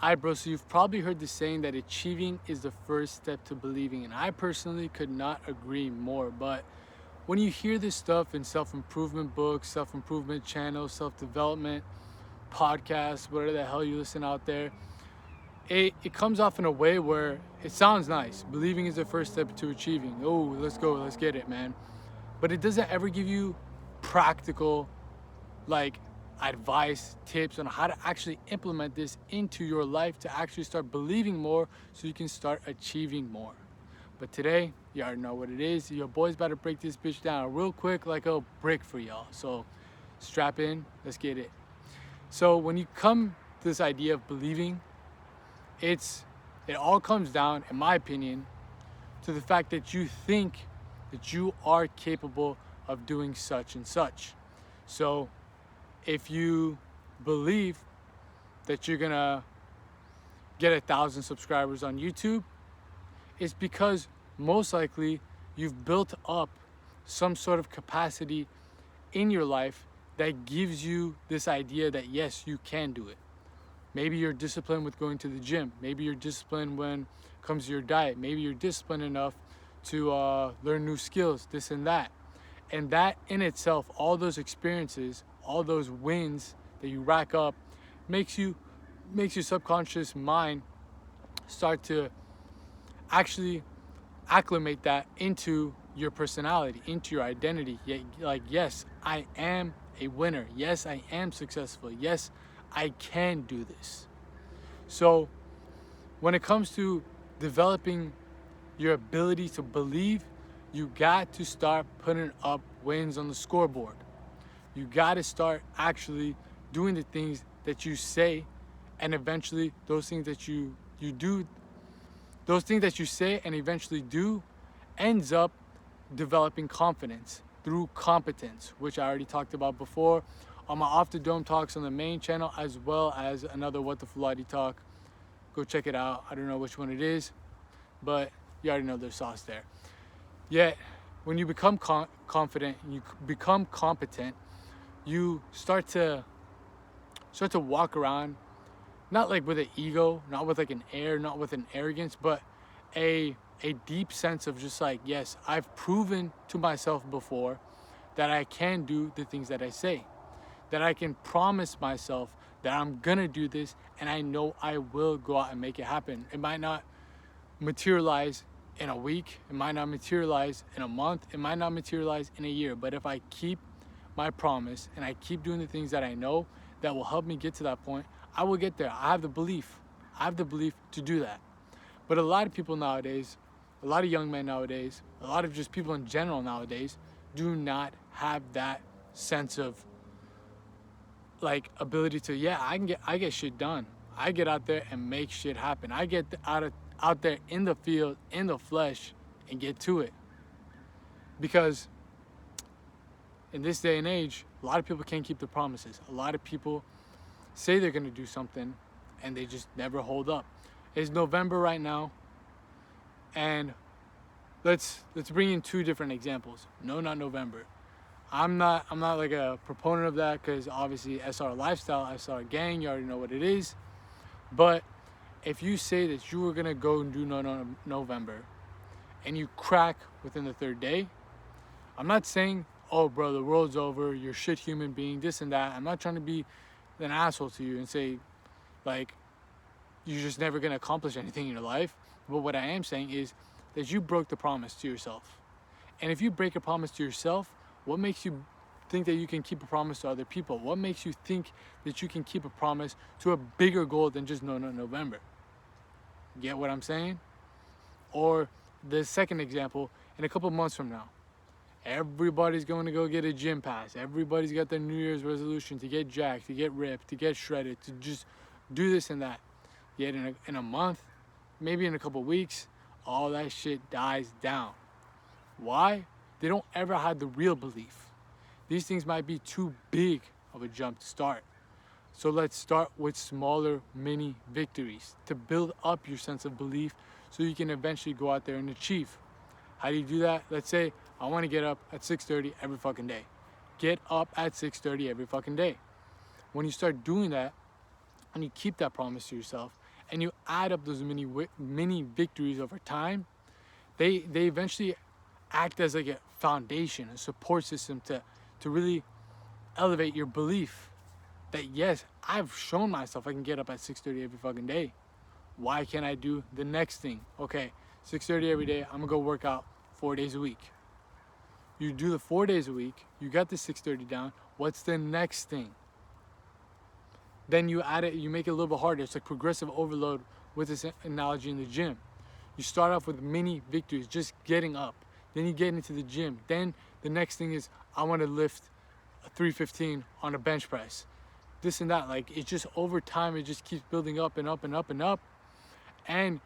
Alright, bro, so you've probably heard the saying that achieving is the first step to believing, and I personally could not agree more. But when you hear this stuff in self-improvement books, self-improvement channels, self-development podcasts, whatever the hell you listen out there, it comes off in a way where it sounds nice. Believing is the first step to achieving. Oh, let's go, let's get it, man. But it doesn't ever give you practical, like, advice, tips on how to actually implement this into your life to actually start believing more so you can start achieving more. But today, you already know what it is. Your boy's about to break this bitch down real quick like a brick for y'all. So strap in, let's get it. So when you come to this idea of believing, it all comes down, in my opinion, to the fact that you think that you are capable of doing such and such. So if you believe that you're gonna get 1,000 subscribers on YouTube, it's because most likely you've built up some sort of capacity in your life that gives you this idea that yes, you can do it. Maybe you're disciplined with going to the gym. Maybe you're disciplined when it comes to your diet. Maybe you're disciplined enough to learn new skills, this and that. And that in itself, all those experiences, all those wins that you rack up, makes your subconscious mind start to actually acclimate that into your personality, into your identity. Like, yes, I am a winner. Yes, I am successful. Yes, I can do this. So when it comes to developing your ability to believe, you got to start putting up wins on the scoreboard. You got to start actually doing the things that you say, and eventually those things that you do, those things that you say and eventually do, ends up developing confidence through competence, which I already talked about before on my Off the Dome talks on the main channel, as well as another What the Fulani talk. Go check it out. I don't know which one it is, but you already know there's sauce there. Yet, when you become confident, you become competent, you start to walk around, not like with an ego, not with like an air, not with an arrogance, but a deep sense of just like, yes, I've proven to myself before that I can do the things that I say, that I can promise myself that I'm gonna do this, and I know I will go out and make it happen. It might not materialize in a week, it might not materialize in a month, it might not materialize in a year, but if I keep my promise and I keep doing the things that I know that will help me get to that point, I will get there. I have the belief. I have the belief to do that. But a lot of people nowadays, a lot of young men nowadays, a lot of just people in general nowadays do not have that sense of like ability to, yeah, I get shit done. I get out there and make shit happen. I get out there in the field, in the flesh, and get to it. Because in this day and age, a lot of people can't keep their promises. A lot of people say they're gonna do something and they just never hold up. It's November right now, and let's bring in two different examples. No, not November. I'm not like a proponent of that, because obviously SR lifestyle, SR gang, you already know what it is. But if you say that you were gonna go and do November and you crack within the third day, I'm not saying, oh bro, the world's over, you're a shit human being, this and that. I'm not trying to be an asshole to you and say like you're just never gonna accomplish anything in your life. But what I am saying is that you broke the promise to yourself. And if you break a promise to yourself, what makes you think that you can keep a promise to other people? What makes you think that you can keep a promise to a bigger goal than just November? Get what I'm saying? Or the second example, in a couple months from now, everybody's going to go get a gym pass. Everybody's got their New Year's resolution to get jacked, to get ripped, to get shredded, to just do this and that. Yet in a month, maybe in a couple weeks, all that shit dies down. Why? They don't ever have the real belief. These things might be too big of a jump to start. So let's start with smaller mini victories to build up your sense of belief so you can eventually go out there and achieve. How do you do that? Let's say I want to get up at 6:30 every fucking day. Get up at 6:30 every fucking day. When you start doing that and you keep that promise to yourself and you add up those mini victories over time, they eventually act as like a foundation, a support system to really elevate your belief that yes, I've shown myself I can get up at 6:30 every fucking day. Why can't I do the next thing? Okay, 6:30 every day, I'm gonna go work out 4 days a week. You do the 4 days a week, you got the 6:30 down, what's the next thing? Then you add it, you make it a little bit harder. It's like progressive overload with this analogy in the gym. You start off with mini victories, just getting up. Then you get into the gym. Then the next thing is, I want to lift a 315 on a bench press. This and that, like it just over time, it just keeps building up and up and up and up. And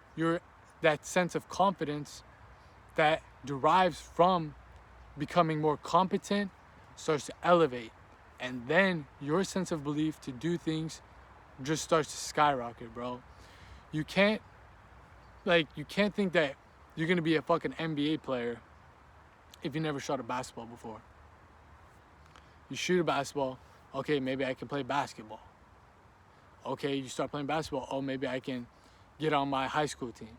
that sense of confidence that derives from becoming more competent starts to elevate. And then your sense of belief to do things just starts to skyrocket, bro. You can't think that you're gonna be a fucking NBA player if you never shot a basketball before. You shoot a basketball, okay, maybe I can play basketball. Okay, you start playing basketball, oh, maybe I can get on my high school team.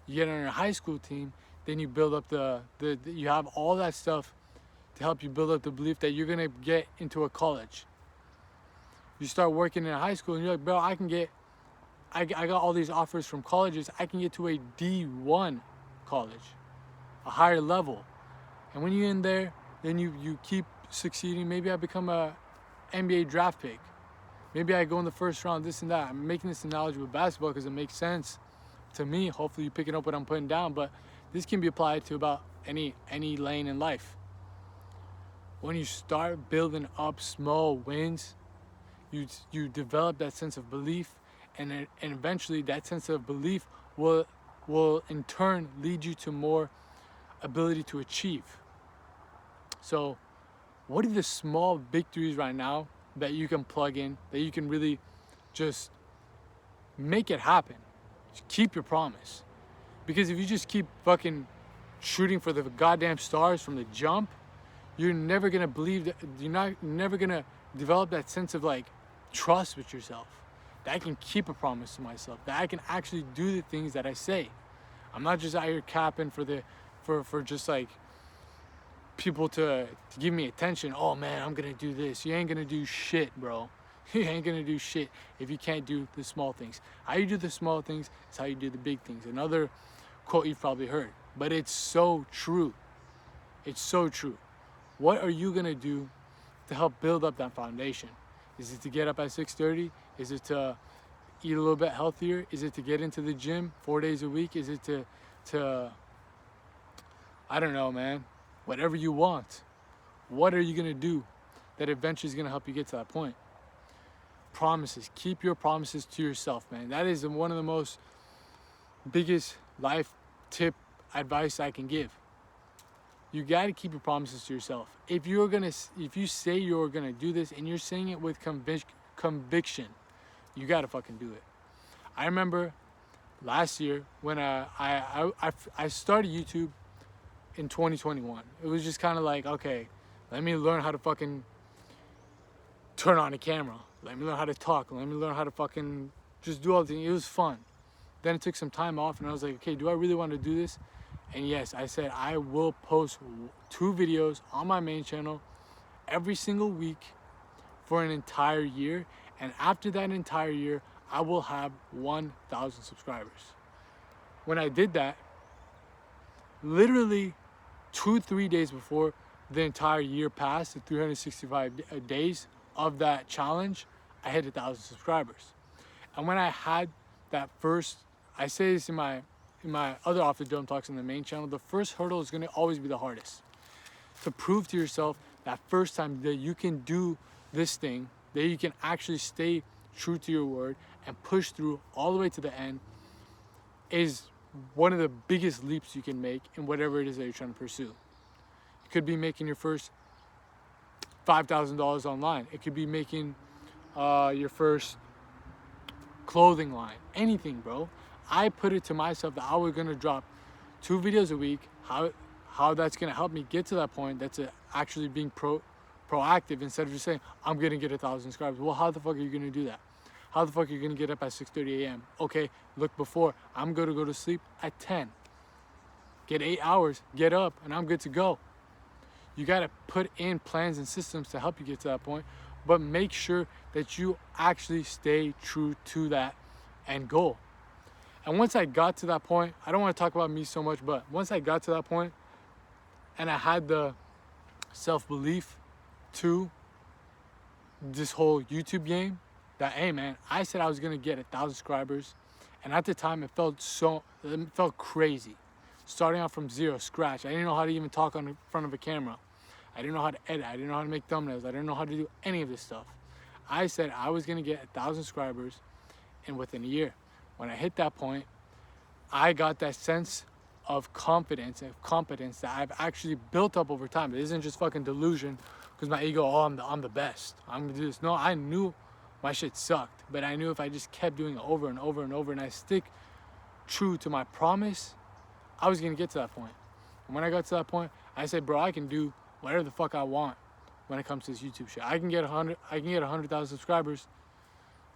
You get on your high school team, then you build up you have all that stuff to help you build up the belief that you're gonna get into a college. You start working in high school and you're like, bro, I got all these offers from colleges, I can get to a D1 college, a higher level. And when you're in there, then you keep succeeding. Maybe I become a NBA draft pick. Maybe I go in the first round, this and that. I'm making this analogy with basketball because it makes sense to me. Hopefully you're picking up what I'm putting down, but this can be applied to about any lane in life. When you start building up small wins, you develop that sense of belief, and eventually that sense of belief will in turn lead you to more ability to achieve. So what are the small victories right now that you can plug in, that you can really just make it happen? Just keep your promise. Because if you just keep fucking shooting for the goddamn stars from the jump, you're never gonna believe that, never gonna develop that sense of like trust with yourself, that I can keep a promise to myself, that I can actually do the things that I say. I'm not just out here capping for just like people to give me attention. Oh man, I'm gonna do this. You ain't gonna do shit, bro. You ain't gonna do shit if you can't do the small things. How you do the small things is how you do the big things. Another quote you've probably heard, but it's so true. It's so true. What are you gonna do to help build up that foundation? Is it to get up at 6:30? Is it to eat a little bit healthier? Is it to get into the gym 4 days a week? Is it to I don't know, man. Whatever you want. What are you gonna do that eventually is gonna help you get to that point? Promises. Keep your promises to yourself, man. That is one of the most biggest life tip advice I can give. You gotta keep your promises to yourself. If you say you're gonna do this and you're saying it with conviction, you gotta fucking do it. I remember last year when I started YouTube in 2021. It was just kind of like, okay, let me learn how to fucking turn on a camera. Let me learn how to talk. Let me learn how to fucking just do all the things. It was fun. Then it took some time off and I was like, okay, do I really want to do this? And yes, I said I will post 2 videos on my main channel every single week for an entire year. And after that entire year, I will have 1,000 subscribers. When I did that, literally 2-3 days before the entire year passed, the 365 days of that challenge, I hit 1,000 subscribers. And when I had that first, I say this in my other Off the Dome talks on the main channel, the first hurdle is going to always be the hardest. To prove to yourself that first time that you can do this thing, that you can actually stay true to your word and push through all the way to the end, is one of the biggest leaps you can make in whatever it is that you're trying to pursue. You could be making your first $5,000 online. It could be making your first clothing line. Anything, bro. I put it to myself that I was gonna drop 2 videos a week. How that's gonna help me get to that point, that's actually being proactive instead of just saying I'm gonna get 1,000 subscribers. Well, how the fuck are you gonna do that? How the fuck are you gonna get up at 6:30 a.m.? Okay, look before. I'm gonna go to sleep at 10. Get 8 hours, get up, and I'm good to go. You gotta put in plans and systems to help you get to that point, but make sure that you actually stay true to that end goal. And once I got to that point, I don't want to talk about me so much, but once I got to that point and I had the self-belief to this whole YouTube game, that, hey man, I said I was gonna get 1,000 subscribers, and at the time it felt crazy. Starting out from zero, scratch. I didn't know how to even talk in front of a camera. I didn't know how to edit. I didn't know how to make thumbnails. I didn't know how to do any of this stuff. I said I was gonna get 1,000 subscribers, and within a year, when I hit that point, I got that sense of confidence and competence that I've actually built up over time. It isn't just fucking delusion because my ego, oh, I'm the best, I'm gonna do this. No, I knew my shit sucked, but I knew if I just kept doing it over and over and over and I stick true to my promise, I was gonna get to that point. And when I got to that point, I said, bro, I can do whatever the fuck I want when it comes to this YouTube shit. I can get 100,000 subscribers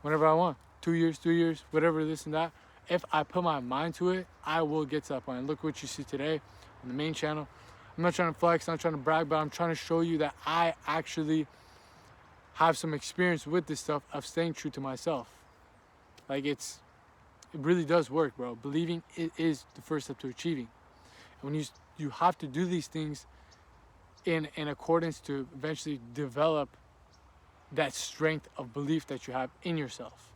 whenever I want. 2 years, 3 years, whatever, this and that. If I put my mind to it, I will get to that point. And look what you see today on the main channel. I'm not trying to flex, not trying to brag, but I'm trying to show you that I actually have some experience with this stuff of staying true to myself. Like it really does work, bro. Believing it is the first step to achieving. And when you have to do these things in accordance to eventually develop that strength of belief that you have in yourself.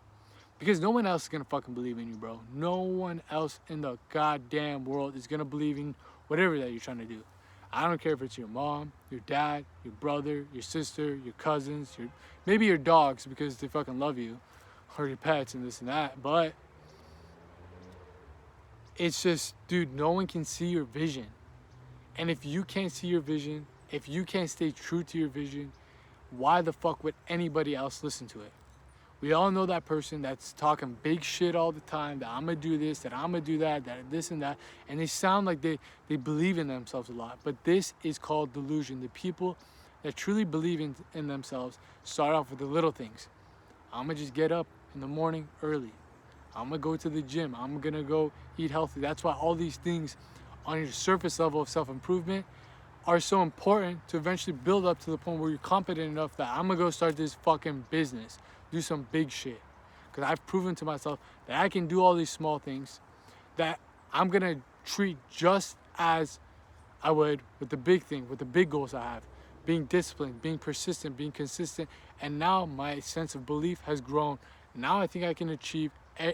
Because no one else is gonna fucking believe in you, bro. No one else in the goddamn world is gonna believe in whatever that you're trying to do. I don't care if it's your mom, your dad, your brother, your sister, your cousins, maybe your dogs because they fucking love you, or your pets and this and that, but it's just, dude, no one can see your vision. And if you can't see your vision, if you can't stay true to your vision, why the fuck would anybody else listen to it? We all know that person that's talking big shit all the time, that I'm gonna do this, that I'm gonna do that, that this and that, and they sound like they believe in themselves a lot. But this is called delusion. The people that truly believe in themselves start off with the little things. I'm gonna just get up in the morning early. I'm gonna go to the gym. I'm gonna go eat healthy. That's why all these things on your surface level of self-improvement are so important to eventually build up to the point where you're confident enough that I'm gonna go start this fucking business, do some big shit. Because I've proven to myself that I can do all these small things that I'm gonna treat just as I would with the big thing, with the big goals I have. Being disciplined, being persistent, being consistent. And now my sense of belief has grown. Now I think I can achieve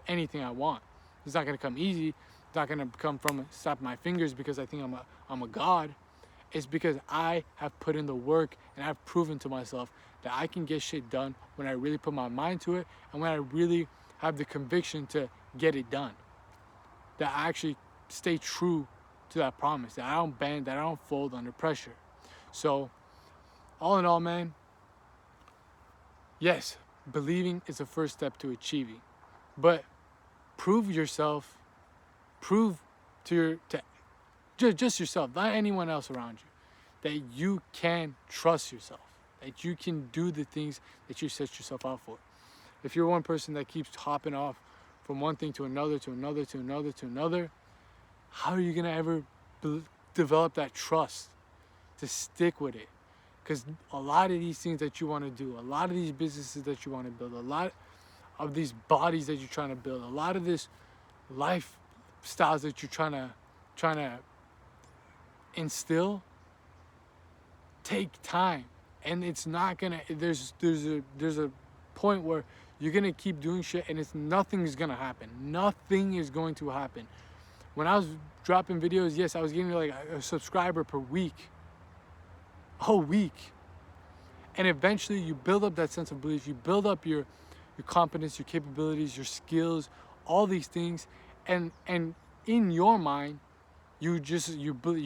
anything I want. It's not gonna come easy. It's not gonna come from a snap of my fingers because I think I'm a god. It's because I have put in the work and I've proven to myself that I can get shit done when I really put my mind to it and when I really have the conviction to get it done. That I actually stay true to that promise, that I don't bend, that I don't fold under pressure. So, all in all, man, yes, believing is the first step to achieving. But prove yourself, prove to just yourself, not anyone else around you, that you can trust yourself, that you can do the things that you set yourself out for. If you're one person that keeps hopping off from one thing to another, to another, to another, to another, how are you gonna ever develop that trust to stick with it? Because a lot of these things that you want to do, a lot of these businesses that you want to build, a lot of these bodies that you're trying to build, a lot of this lifestyles that you're trying to instill take time, and it's not gonna, there's a point where you're gonna keep doing shit and nothing's gonna happen. Nothing is going to happen. When I was dropping videos, yes, I was getting like a subscriber per week, a week, and eventually you build up that sense of belief, you build up your competence, your capabilities, your skills, all these things, and in your mind, your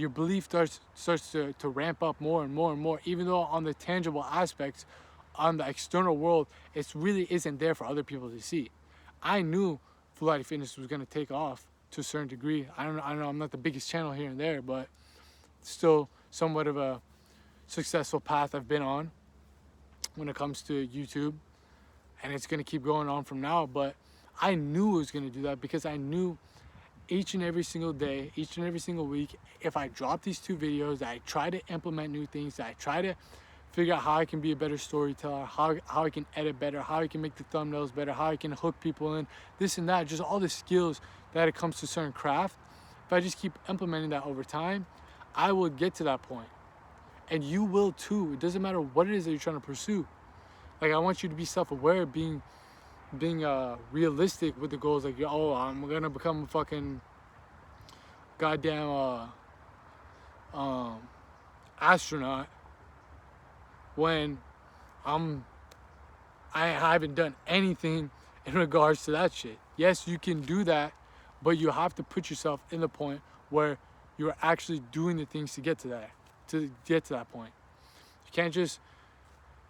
belief starts to ramp up more and more and more, even though on the tangible aspects, on the external world, it really isn't there for other people to see. I knew Fulati Fitness was gonna take off to a certain degree. I don't know, I'm not the biggest channel here and there, but still somewhat of a successful path I've been on when it comes to YouTube. and it's going to keep going on from now. But I knew it was going to do that because I knew each and every single day, each and every single week, if I drop these 2 videos, I try to implement new things, I try to figure out how I can be a better storyteller, how I can edit better, how I can make the thumbnails better, how I can hook people in, this and that, just all the skills that it comes to certain craft. If I just keep implementing that over time, I will get to that point. And you will too. It doesn't matter what it is that you're trying to pursue. Like, I want you to be self-aware, being realistic with the goals. Like, oh, I'm gonna become a fucking goddamn astronaut when I haven't done anything in regards to that shit. Yes, you can do that, but you have to put yourself in the point where you're actually doing the things to get to that point. You can't just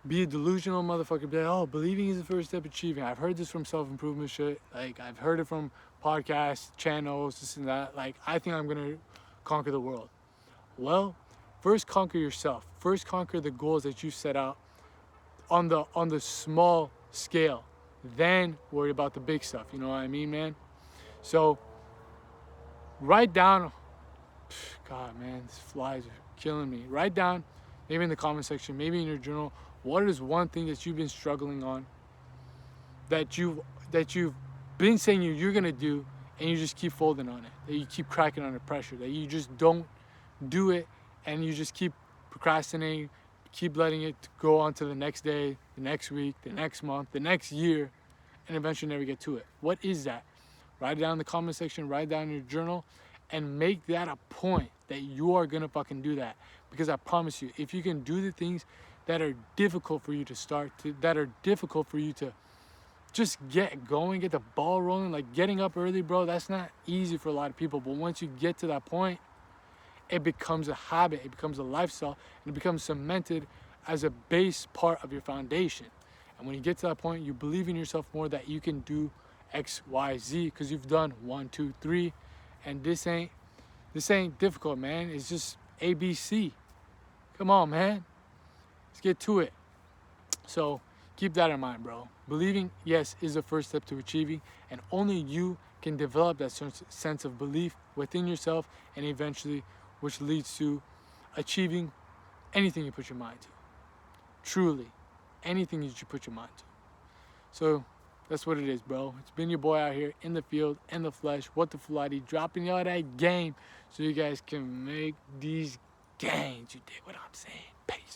be a delusional motherfucker, be like, oh, believing is the first step achieving. I've heard this from self-improvement shit. Like, I've heard it from podcasts, channels, this and that. Like, I think I'm gonna conquer the world. Well, first conquer yourself. First conquer the goals that you set out on the small scale. Then worry about the big stuff. You know what I mean, man? So write down, God, man, these flies are killing me. Write down, maybe in the comment section, maybe in your journal, what is one thing that you've been struggling on, that you've been saying you're gonna do, and you just keep folding on it, that you keep cracking under pressure, that you just don't do it, and you just keep procrastinating, keep letting it go on to the next day, the next week, the next month, the next year, and eventually never get to it. What is that? Write it down in the comment section, write it down in your journal, and make that a point that you are gonna fucking do that. Because I promise you, if you can do the things that are difficult for you to start, that are difficult for you to just get going, get the ball rolling, like getting up early, bro, that's not easy for a lot of people. But once you get to that point, it becomes a habit, it becomes a lifestyle, and it becomes cemented as a base part of your foundation. And when you get to that point, you believe in yourself more that you can do X, Y, Z, because you've done 1, 2, 3, and this ain't difficult, man. It's just ABC. Come on, man. Let's get to it. So keep that in mind, bro. Believing, yes, is the first step to achieving, and only you can develop that sense of belief within yourself, and eventually, which leads to achieving anything you put your mind to. Truly, anything that you put your mind to. So that's what it is, bro. It's been your boy out here in the field, in the flesh, what the Fulati, dropping y'all that game so you guys can make these gains. You dig what I'm saying? Peace.